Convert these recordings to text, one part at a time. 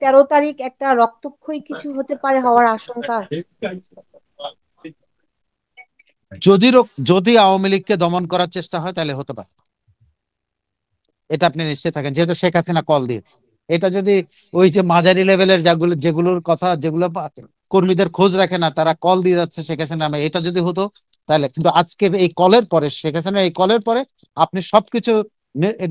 13 তারিখ একটা রক্তক্ষয়ী কিছু হতে পারে হওয়ার আশঙ্কা? যদি যদি আওয়ামী লীগকে দমন করার চেষ্টা হয় তাহলে হতে পারে, এটা আপনি নিশ্চিত থাকেন, যেহেতু শেখ হাসিনা কল দিয়েছে। এটা যদি ওই যে মাঝারি লেভেলের যেগুলোর কথা, যেগুলো কর্মীদের খোঁজ রাখে না, তারা কল দিয়ে যাচ্ছে শেখ হাসিনা নামে, এটা যদি হতো তাহলে কিন্তু আজকের এই কলের পরে, শেখ হাসিনার এই কলের পরে আপনি সবকিছু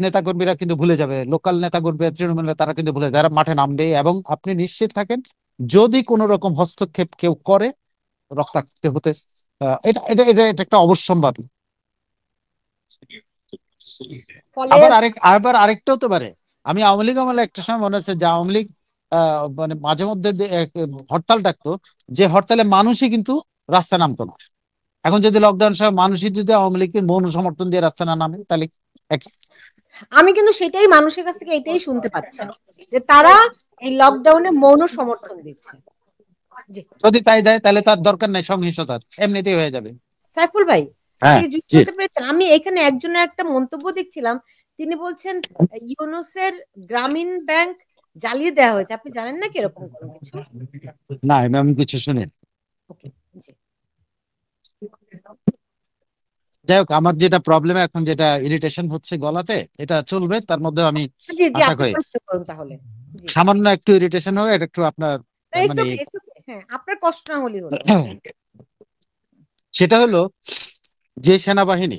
নেতা কর্মীরা কিন্তু ভুলে যাবে, লোকাল নেতা কর্মী তৃণমূল তারা কিন্তু ভুলে যাবে, তারা মাঠে নামবে। এবং আপনি নিশ্চিত থাকেন যদি কোনো রকম হস্তক্ষেপ কেউ করে রক্তাক্ত হতে, এটা এটা এটা এটা একটা অবশ্যম্ভাবী। ফলে আবার আরেকটা হতে পারে, আমি আওয়ামী লীগ আমলে একটা সময় মনে হচ্ছে যে আওয়ামী লীগ মানে মাঝে মধ্যে হরতাল ডাকতো, যে হরতালে মানুষই কিন্তু রাস্তা নামতো না। এখন যদি লকডাউন সহ মানুষই যদি আওয়ামী লীগের মৌন সমর্থন দিয়ে রাস্তা না নামে তাহলে আমি কিন্তু সেটাই মানুষের কাছ থেকে এটাই শুনতে পাচ্ছি, যে তারা এই লকডাউনে মৌন সমর্থন দিচ্ছে। জি, যদি তাই দেয় তাহলে তার দরকার নাই সহিংসতার, এমনিতেই হয়ে যাবে। সাইফুল ভাই, আপনি হ্যাঁ, কি যুক্ত জি। হতে পেরেছেন? আমি এখানে একজনের একটা মন্তব্য দেখছিলাম, তিনি বলছেন ইউনূসের গ্রামীণ ব্যাংক জ্বালিয়ে দেওয়া হয়েছে। আপনি জানেন না কি এরকম কোনো কিছু? না, আমি কিছু শুনি। ওকে, জি যাই হোক, আমার যেটা প্রবলেম এখন, যেটা ইরিটেশন হচ্ছে গলাতে, এটা চলবে, তার মধ্যে আমি জি জি, আশা আপনি করি কন্টিনিউ করুন তাহলে। জি, সামান্য একটু ইরিটেশন হবে, এটা একটু আপনার ইটস মানে ওকে, ইটস ওকে, হ্যাঁ, আপনার কষ্ট না হলেই হলো। সেটা হলো যে সেনাবাহিনী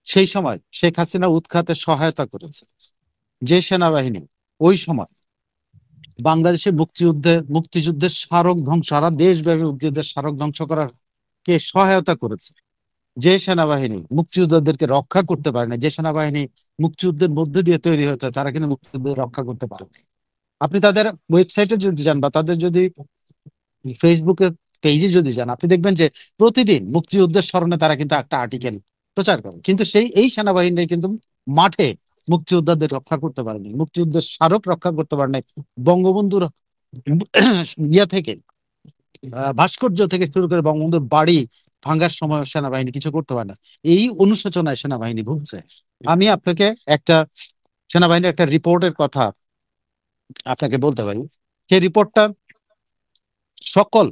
সেই সময় শেখ হাসিনা উৎখাতে সহায়তা করেছে, যে সেনাবাহিনী ওই সময় বাংলাদেশের মুক্তিযুদ্ধের স্মারক ধ্বংস, সারা দেশব্যাপী মুক্তিযুদ্ধের স্মারক ধ্বংস করার কে সহায়তা করেছে, যে সেনাবাহিনী মুক্তিযোদ্ধাদেরকে রক্ষা করতে পারে না, যে সেনাবাহিনী মুক্তিযুদ্ধের মধ্যে দিয়ে তৈরি হয়েছে, তারা কিন্তু মুক্তিযুদ্ধ রক্ষা করতে পারে না। আপনি তাদের ওয়েবসাইটে যদি যান বা তাদের যদি ফেসবুকের পেজে যদি যান, আপনি দেখবেন যে প্রতিদিন মুক্তিযুদ্ধের স্মরণে তারা কিন্তু একটা আর্টিকেল প্রচার করে, কিন্তু এই সেনাবাহিনী কিন্তু মাঠে মুক্তিযোদ্ধাদের রক্ষা করতে পারেনি, মুক্তিযুদ্ধের স্মারক রক্ষা করতে পারে নাই। বঙ্গবন্ধুর ইয়া থেকে ভাস্কর্য থেকে শুরু করে বঙ্গবন্ধুর বাড়ি ভাঙ্গার সময় সেনাবাহিনী কিছু করতে পারে না। এই অনুশোচনায় সেনাবাহিনী ভুগছে। আমি আপনাকে একটা সেনাবাহিনীর একটা রিপোর্টের কথা আপনাকে বলতে পারি। সেই রিপোর্টটা সকল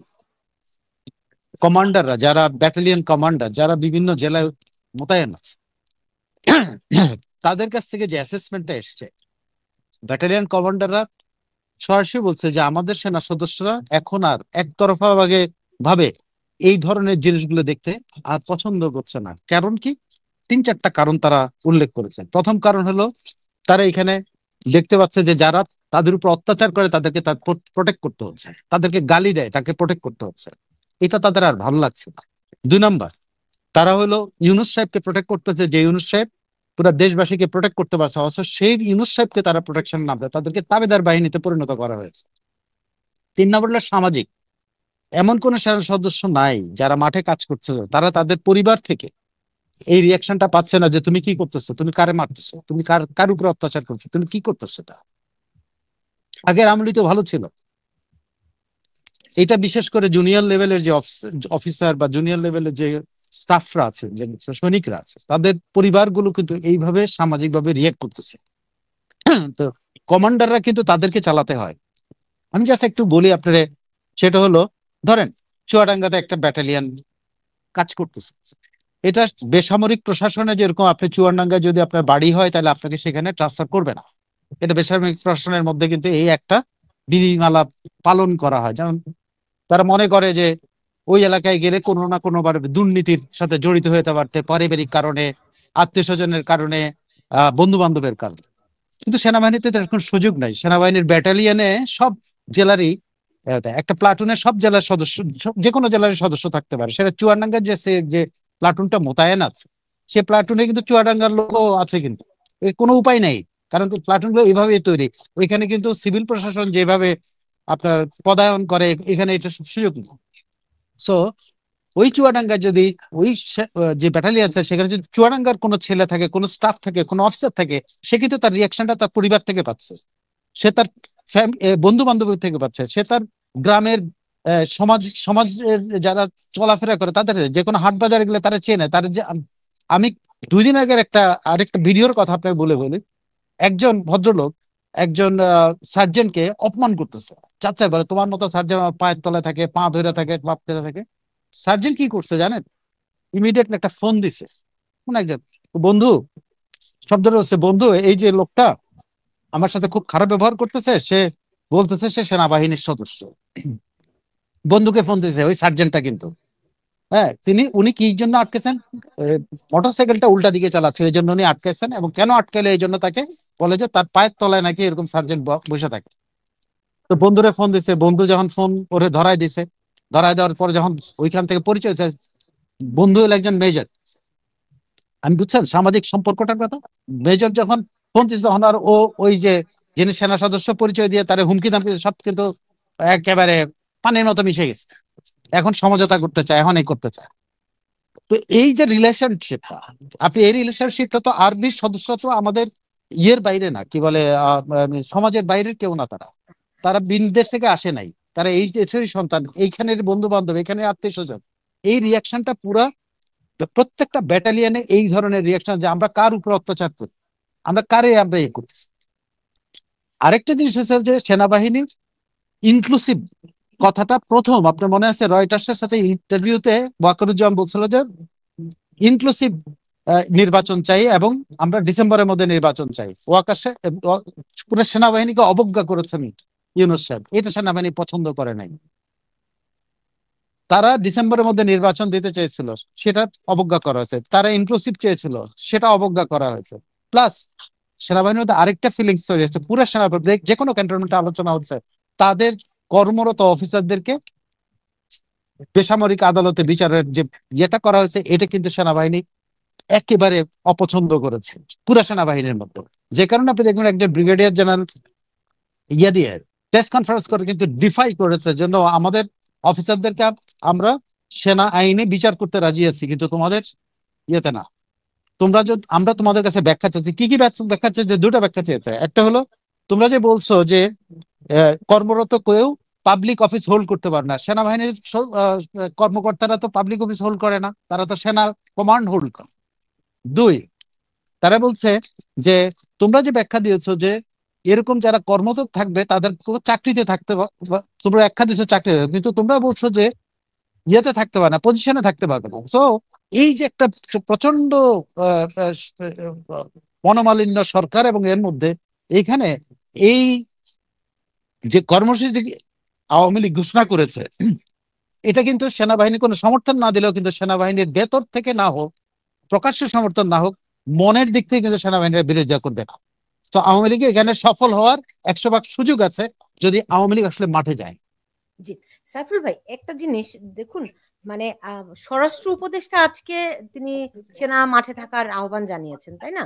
কমান্ডাররা, যারা ব্যাটালিয়ন কমান্ডার, যারা বিভিন্ন জেলায় মোতায়েন আছে, তাদের কাছ থেকে যে অ্যাসেসমেন্টটা এসছে, ব্যাটালিয়ন কমান্ডাররা সরাসরি বলছে যে আমাদের সেনা সদস্যরা এখন আর একতরফা ভাবে এই ধরনের জিনিসগুলো দেখতে আর পছন্দ করছে না। কারণ কি? 3-4টা কারণ তারা উল্লেখ করেছে। প্রথম কারণ হলো তারা এখানে দেখতে পাচ্ছে যে যারা তাদের উপর অত্যাচার করে তাদেরকে প্রোটেক্ট করতে হচ্ছে, তাদেরকে গালি দেয় তাকে প্রোটেক্ট করতে হচ্ছে, এটা তাদের আর ভালো লাগছে না। 2 নাম্বার, তারা হলো ইউনূস সাহেবকে প্রোটেক্ট করতেছে, যে ইউনূস সাহেব পুরো দেশবাসীকে প্রোটেক্ট করতে পারছে, অথচ সেই ইউনূস সাহেবকে তারা প্রোটেকশন না দেয়, তাদেরকে তাবেদার বাহিনীতে পরিণত করা হয়েছে। 3 নম্বর হলো সামাজিক। এমন কোন সেনা সদস্য নাই যারা মাঠে কাজ করছে, তারা তাদের পরিবার থেকে এই রিয়াকশনটা পাচ্ছে না যে তুমি কি করতেছো, তুমি কারে মারতেছো, তুমি কার উপরে অত্যাচার করছো, তুমি কি করতেছো। এটা আগের আমলি তো ভালো ছিল। এটা বিশেষ করে জুনিয়র লেভেলের যে অফিসার বা জুনিয়র লেভেলের যে স্টাফরা আছে, যে সৈনিকরা আছে, তাদের পরিবারগুলো কিন্তু এইভাবে সামাজিকভাবে রিয়েক্ট করতেছে। তো কমান্ডাররা কিন্তু তাদেরকে চালাতে হয়। আমি জাস্ট একটু বলি আপনারে, সেটা হলো ধরেন চুয়াডাঙ্গাতে একটা ব্যাটালিয়ন কাজ করতেছে, এটা বেসামরিক প্রশাসনে যেরকম আপনি চুয়াডাঙ্গায় যদি আপনার বাড়ি হয় তাহলে আপনাকে সেখানে ট্রান্সফার করবে না। এটা বেসামরিক প্রশাসনের মধ্যে কিন্তু এই একটা বিধিমালা পালন করা হয়। যেমন তারা মনে করে যে ওই এলাকায় গেলে কোনো না কোনো বার দুর্নীতির সাথে জড়িত হতে পারতে, পারিবারিক কারণে, আত্মীয় স্বজনের কারণে, বন্ধু বান্ধবের কারণে। কিন্তু সেনাবাহিনীতে তো এরকম সুযোগ নাই। সেনাবাহিনীর ব্যাটালিয়নে সব জেলারই একটা প্লাটুনের সব জেলার সদস্য, যে কোনো জেলার সদস্য থাকতে পারে। সেটা চুয়াডাঙ্গার যে প্লাটুনটা মোতায়েন আছে, সে প্লাটুনে কিন্তু চুয়াডাঙ্গার লোকও আছে, কিন্তু কোনো উপায় নাই। কারণ প্লাটুন গুলো এইভাবেই তৈরি। ওইখানে কিন্তু সিভিল প্রশাসন যেভাবে আপনার পদায়ন করে, এখানে এটা সুযোগ নেই। সো ওই চুয়াডাঙ্গায় যদি ওই যে ব্যাটালিয়ন আছে, সেখানে যদি চুয়াডাঙ্গার কোনো ছেলে থাকে, কোনো স্টাফ থাকে, কোনো অফিসার থাকে, সে কিন্তু তার রিয়াকশনটা তার পরিবার থেকে পাচ্ছে, সে তার বন্ধু বান্ধব থেকে পাচ্ছে, সে তার গ্রামের সমাজের যারা চলাফেরা করে তাদের, যে কোনো হাট বাজারে গেলে তারা চেনে তার যে। আমি 2 দিন আগের আরেকটা ভিডিওর কথা আপনাকে বলি। একজন ভদ্রলোক একজন সার্জেন্টকে অপমান করতেছে, চাচ্ছা বলে তোমার মতো সার্জেন আমার পায়ের তলায় থাকে, পা ধরে থাকে, বাপ ধরে থাকে। সার্জেন্ট কি করছে জানেন? ইমিডিয়েটলি একটা ফোন দিছে কোন একজন বন্ধু, শব্দটা হচ্ছে, বন্ধু এই যে লোকটা আমার সাথে খুব খারাপ ব্যবহার করতেছে, সে বলতেছে সে সেনাবাহিনীর সদস্য। বন্ধুকে ফোন দিয়েছে ওই সার্জেন্টটা কিন্তু, হ্যাঁ উনি কি জন্য আটকেছেন? মোটরসাইকেলটা উল্টা দিকে চালাচ্ছে এই জন্য উনি আটকেছেন, এবং কেন আটকালে এই জন্য তাকে বলে যে তার পায়ের তলায় নাকি এরকম সার্জেন্ট বসে থাকে। তো বন্ধুরে ফোন দিছে, বন্ধু যখন ফোন ওরে ধরাই দিছে, ধরাই দেওয়ার পর যখন ওইখান থেকে পরিচয় হয়েছে, বন্ধু হলো একজন মেজর। আমি বুঝছেন সামাজিক সম্পর্কটার কথা। মেজর যখন ফোন দিচ্ছে তখন আর ওই যে যিনি সেনা সদস্য পরিচয় দিয়ে তার হুমকি দামকি সব কিন্তু একেবারে পানির মতো মিশে গেছে। এখন সমঝোতা করতে চায়, এখন এই করতে চায়। তো এই যে রিলেশনশিপটা, আপনি এই রিলেশনশিপটা তো আর্মির সদস্য তো আমাদের ইয়ের বাইরে না, কি বলে সমাজের বাইরের কেউ না, তারা তারা বিদেশ থেকে আসে নাই, তারা এই দেশেরই সন্তান, এইখানের বন্ধু বান্ধব, এখানে আত্মীয় স্বজন। এই রিয়াকশনটা পুরা প্রত্যেকটা ব্যাটালিয়নে এই ধরনের রিয়াকশন, যে আমরা কার উপর অত্যাচার করি, আমরা কারে আমরা ইয়ে করতেছি। আরেকটা জিনিস হচ্ছে যে সেনাবাহিনীর ইনক্লুসিভ কথাটা প্রথম আপনার মনে আছে রয়টার্সের সাথে ইন্টারভিউতে ওয়াকারুজ্জামান বলছিল যে ইনক্লুসিভ নির্বাচন চাই এবং আমরা ডিসেম্বরের মধ্যে নির্বাচন চাই। ওয়াকাশে পুরো সেনাবাহিনীকে অবজ্ঞা করেছেন ইউনূস সাহেব, এটা সেনাবাহিনী পছন্দ করে নাই। তারা ডিসেম্বরের মধ্যে নির্বাচন দিতে চেয়েছিল, সেটা অবজ্ঞা করা হয়েছে। তারা ইনক্লুসিভ চেয়েছিল, সেটা অবজ্ঞা করা হয়েছে। প্লাস সেনাবাহিনীর মধ্যে আরেকটা ফিলিংস তৈরি হচ্ছে, পুরো সেনাবাহিনী যে কোনো ক্যান্টনমেন্টে আলোচনা হচ্ছে, তাদের কর্মরত অফিসারদেরকে বেসামরিক আদালতে বিচারের যে ইয়েটা করা হয়েছে, এটা কিন্তু সেনাবাহিনী একেবারে অপছন্দ করেছে পুরা সেনাবাহিনীর মধ্যে। যে কারণে আপনি দেখবেন একজন ব্রিগেডিয়ার জেনারেল ইয়ে দিয়ে প্রেস কনফারেন্স করে কিন্তু ডিফাই করেছে জন্য আমাদের অফিসারদেরকে আমরা সেনা আইনে বিচার করতে রাজি আছি, কিন্তু তোমাদের ইয়েতে না। তোমরা যদি আমরা তোমাদের কাছে ব্যাখ্যা চাচ্ছি, কি কি ব্যাখ্যা চাইছে? দুটো ব্যাখ্যা চেয়েছে। একটা হলো তোমরা যে বলছো যে কর্মরত কেউ পাবলিক অফিস হোল্ড করতে পারে না, সেনাবাহিনীর কর্মকর্তারা তো পাবলিক অফিস হোল্ড করে না, তারা তো সেনা কমান্ড হোল্ড করে। দুই, তারা বলছে যে তোমরা যে ব্যাখ্যা দিয়েছো যে এরকম যারা কর্মরত থাকবে তাদের চাকরিতে থাকতে তোমরা ব্যাখ্যা দিচ্ছ চাকরি, কিন্তু তোমরা বলছো যে ইয়েতে থাকতে পারে না, পজিশনে থাকতে পারবে না। সো এই যে একটা প্রচন্ড মনোমালিন্য সরকার, এবং এর মধ্যে এইখানে এই যে কর্মসূচি আওয়ামী লীগ ঘোষণা করেছে, এটা কিন্তু সেনাবাহিনী কোনো সমর্থন না দিলেও কিন্তু সেনাবাহিনীর ভেতর থেকে না হোক, প্রকাশ্য সমর্থন না হোক, মনের দিক থেকে কিন্তু সেনাবাহিনীর বিরোধিতা করবে না। তো আওয়ামী লীগের এখানে সফল হওয়ার 100 ভাগ সুযোগ আছে যদি আওয়ামী লীগ আসলে মাঠে যায়। জি সাইফুল ভাই, একটা জিনিস দেখুন, মানে স্বরাষ্ট্র উপদেষ্টা আজকে তিনি সেনা মাঠে থাকার আহ্বান জানিয়েছেন, তাই না?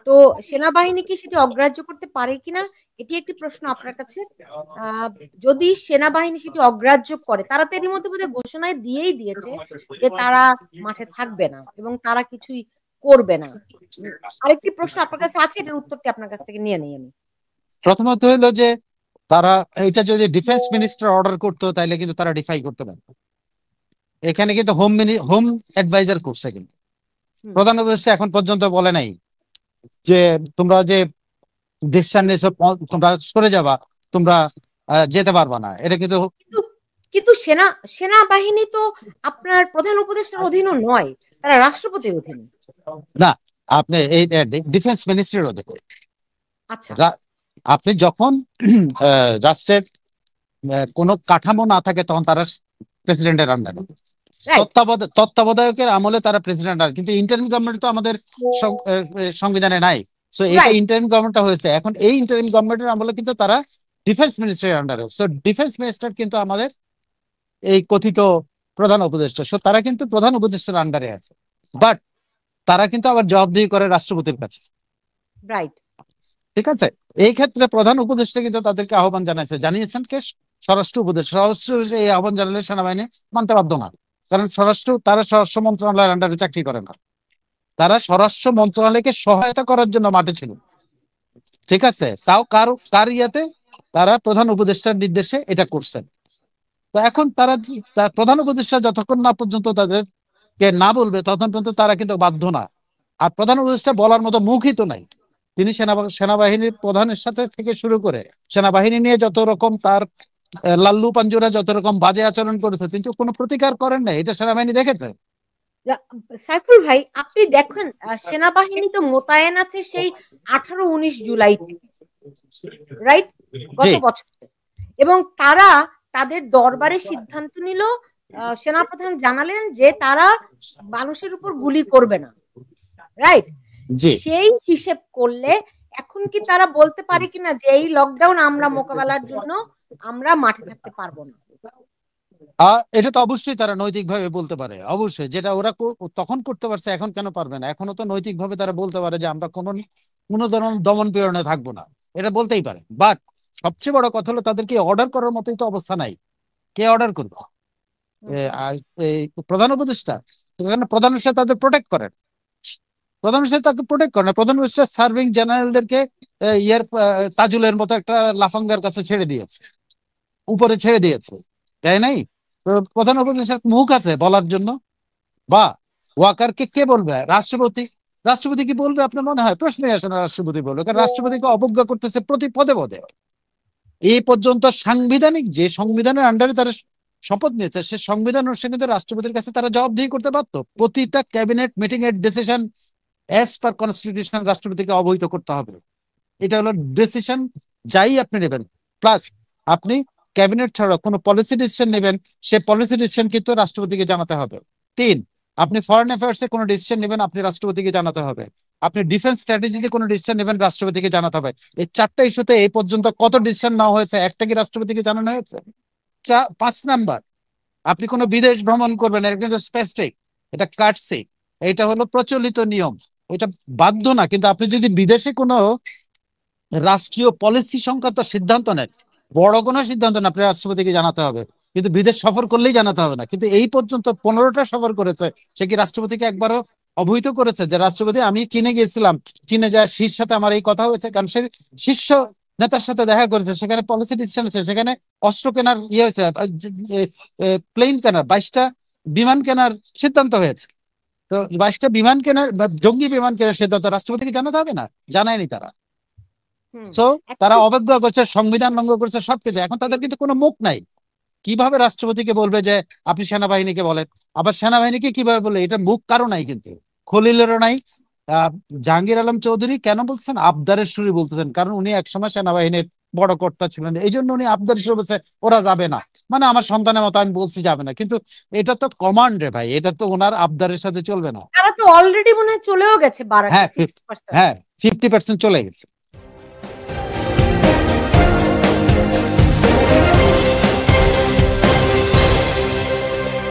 তো সেনাবাহিনী কি সেটি অগ্রাহ্য করতে পারে কিনা, এটি একটি প্রশ্ন আপনার কাছে। যদি সেনাবাহিনী সেটি অগ্রাহ্য করে, তারা তো এরই মধ্যে বোধহয় ঘোষণায় দিয়েই দিয়েছে যে তারা মাঠে থাকবে না এবং তারা কিছুই করবে না। আরেকটি প্রশ্ন আপনার কাছে আছে, এটার উত্তরটি আপনার কাছ থেকে নিয়ে নেই আমি। প্রথমত হইলো যে তারা এটা যদি ডিফেন্স মিনিস্টার অর্ডার করতো তাহলে কিন্তু তারা ডিফাই করতে পারত। এখানে কিন্তু হোম অ্যাডভাইজার করছে, কিন্তু প্রধান উপদেষ্টা এখন পর্যন্ত বলে নাই যে তোমরা যে ডিসিশন নিয়েছো তোমরা সরে যাবা, তোমরা যেতে পারবা না। এটা কিন্তু কিন্তু সেনাবাহিনী তো আপনার প্রধান উপদেষ্টার অধীনও নয়, তারা রাষ্ট্রপতির অধীনে। না, আপনি এই ডিফেন্স মিনিস্ট্রির অধীনে। আচ্ছা, আপনি যখন রাষ্ট্রের কোনো কাঠামো না থাকে তখন তারা প্রেসিডেন্টের আন্ডারে, তত্ত্বাবধায়কের আমলে তারা প্রেসিডেন্ট, আর কিন্তু ইন্টারিম গভর্নমেন্ট তো আমাদের সংবিধানে নাই। সো এটা ইন্টারিম গভর্নমেন্টটা হয়েছে, এখন এই ইন্টারিম গভর্নমেন্টের আমলে কিন্তু তারা ডিফেন্স মিনিস্ট্রির আন্ডারে। সো ডিফেন্স মিনিস্টার কিন্তু আমাদের এই কথিত প্রধান উপদেষ্টা, সো তারা কিন্তু প্রধান উপদেষ্টার আন্ডারে আছে, বাট তারা কিন্তু আবার জবাবদিহি করে রাষ্ট্রপতির কাছে। রাইট, ঠিক আছে, এই ক্ষেত্রে প্রধান উপদেষ্টা কিন্তু তাদেরকে আহ্বান জানিয়েছেন কে? স্বরাষ্ট্র উপদেষ্টা। স্বরাষ্ট্র এই আহ্বান জানালে সেনাবাহিনী মানতে বাধ্য না, কারণ তারা স্বরাষ্ট্র মন্ত্রণালয়ের আন্ডারে চাকরি করে না, তারা স্বরাষ্ট্র মন্ত্রণালয়কে সহায়তা করার জন্য মাঠে ছিল। ঠিক আছে, তাও কার ইয়াতে তারা প্রধান উপদেষ্টার নির্দেশে এটা করছেন। তো এখন তারা প্রধান উপদেষ্টা যতক্ষণ না পর্যন্ত তাদেরকে না বলবে ততক্ষণ পর্যন্ত তারা কিন্তু বাধ্য না। আর প্রধান উপদেষ্টা বলার মতো মুখই তো নাই, তিনি সেনাবাহিনীর প্রধানের সাথে থেকে শুরু করে সেনাবাহিনী নিয়ে যত রকম তার লাল্লু পাঞ্জুরা যত রকম বাজে আচরণ করেছে, তিনি তো কোনো প্রতিকার করেন না। এটা সেনাবাহিনী দেখেছে। সাইফুল ভাই, আপনি দেখেন সেনাবাহিনী তো মোতায়েন আছে সেই 18-19 জুলাই থেকে, রাইট, জি গত বছর। এবং তারা তাদের দরবারে সিদ্ধান্ত নিল, সেনাপ্রধান জানালেন যে তারা মানুষের উপর গুলি করবে না, রাইট। জি সেই হিসেব করলে এখন কি তারা বলতে পারে কিনা যে এই লকডাউন আমরা মোকাবেলার জন্য আমরা মাঠে থাকতে পারবো না? এটা তো অবশ্যই তারা নৈতিকভাবে বলতে পারে, অবশ্যই। যেটা ওরা তখন করতে পারছে, এখন কেন পারবে না? এখনো তো নৈতিকভাবে তারা বলতে পারে যে আমরা কোনো ধরনের দমন পীড়নে থাকবো না, এটা বলতেই পারে। বাট সবচেয়ে বড় কথা হলো তাদেরকে অর্ডার করার মতোই তো অবস্থা নাই। কে অর্ডার করবে? আর এই প্রধান উপদেষ্টা, প্রধান উপদেষ্টা তাদের প্রোটেক্ট করেন, প্রধান উপদেষ্টা তাকে প্রোটেক্ট করেন। প্রধান উপদেষ্টা সার্ভিং জেনারেলদেরকে তাজুলের মতো একটা লাফাঙ্গার কাছে ছেড়ে দিয়েছে, উপরে ছেড়ে দিয়েছে, তাই নাই? তো প্রধান উপদেষ্টার মুখ আছে বলার জন্য? বা ওয়াকারকে কে বলবে? রাষ্ট্রপতি। রাষ্ট্রপতি কি বলবে আপনার মনে হয়? প্রশ্নই আসে না রাষ্ট্রপতি বলবে, কারণ রাষ্ট্রপতিকে অবজ্ঞা করতেছে প্রতি পদে পদে। এই পর্যন্ত সাংবিধানিক যে সংবিধানের আন্ডারে তারা শপথ নিয়েছে, সে সংবিধান অনুসারে কিন্তু রাষ্ট্রপতির কাছে তারা জবাবদিহি করতে পারতো। প্রতিটা ক্যাবিনেট মিটিং এর ডিসিশন অ্যাজ পার কনস্টিটিউশন রাষ্ট্রপতিকে অবহিত করতে হবে। এটা হলো ডিসিশন, যাই আপনি নেবেন। প্লাস আপনি ক্যাবিনেট ছাড়া কোনো পলিসি ডিসিশন নেবেন, সে পলিসি ডিসিশন কিন্তু রাষ্ট্রপতিকে জানাতে হবে। 3, আপনি ফরেন অ্যাফেয়ার্সে কোনো ডিসিশন নেবেন, আপনি রাষ্ট্রপতিকে জানাতে হবে। আপনি ডিফেন্স স্ট্র্যাটেজিতে কোনো ডিসিশন নেবেন, রাষ্ট্রপতিকে জানাতে হবে। এই 4টা ইস্যুতে এই পর্যন্ত কত ডিসিশন নেওয়া হয়েছে? একটা কি রাষ্ট্রপতিকে জানানো হয়েছে? 5 নাম্বার, আপনি কোনো বিদেশ ভ্রমণ করবেন, এটা কিন্তু স্পেসিফিক, এটা কাটছে, এটা হলো প্রচলিত নিয়ম, এটা বাধ্য না। কিন্তু আপনি যদি বিদেশে কোনো রাষ্ট্রীয় পলিসি সংক্রান্ত সিদ্ধান্ত নেন, বড় কোনো সিদ্ধান্ত না, আপনি রাষ্ট্রপতিকে জানাতে হবে। কিন্তু বিদেশ সফর করলেই জানাতে হবে না। কিন্তু এই পর্যন্ত 15টা সফর করেছে, সে কি রাষ্ট্রপতিকে একবারও অবহিত করেছে যে রাষ্ট্রপতি আমি চীনে গিয়েছিলাম, চীনে যায় শীর্ষ সাথে আমার এই কথা হয়েছে? কারণ সে শীর্ষ নেতার সাথে দেখা করেছে, সেখানে পলিসি ডিসিশন হয়েছে, সেখানে অস্ত্র কেনার ইয়ে হয়েছে, প্লেন কেনার, 22টা বিমান কেনার সিদ্ধান্ত হয়েছে। তো 22টা বিমান কেনার, জঙ্গি বিমান কেনার সিদ্ধান্ত রাষ্ট্রপতিকে জানাতে হবে না? জানায়নি তারা। সো তারা অবজ্ঞা করছে, সংবিধান ভঙ্গ করছে, সবকিছু। এখন তাদের কিন্তু কোনো মুখ নাই। কিভাবে রাষ্ট্রপতিকে বলবে যে আপনি সেনাবাহিনীকে বলেন? আবার সেনাবাহিনীকে কিভাবে বলবে? এটা মুখ কারো নাই, কিন্তু খলিলেরও নাই। জাহাঙ্গীর আলম চৌধুরী কেন বলছেন? আবদারের সুরে বলতেছেন, কারণ উনি একসময় সেনাবাহিনীর বড় কর্তা ছিলেন, এই জন্য উনি আবদারের সুরে বলছে ওরা যাবে না, মানে আমার সন্তানের মতো আমি বলছি যাবে না। কিন্তু এটা তো কমান্ড রে ভাই, এটা তো ওনার আবদারের সাথে চলবে না। তারা তো অলরেডি মনে হয় চলেও গেছে হ্যাঁ, বারাকে 50%। হ্যাঁ, 50% চলে গেছে।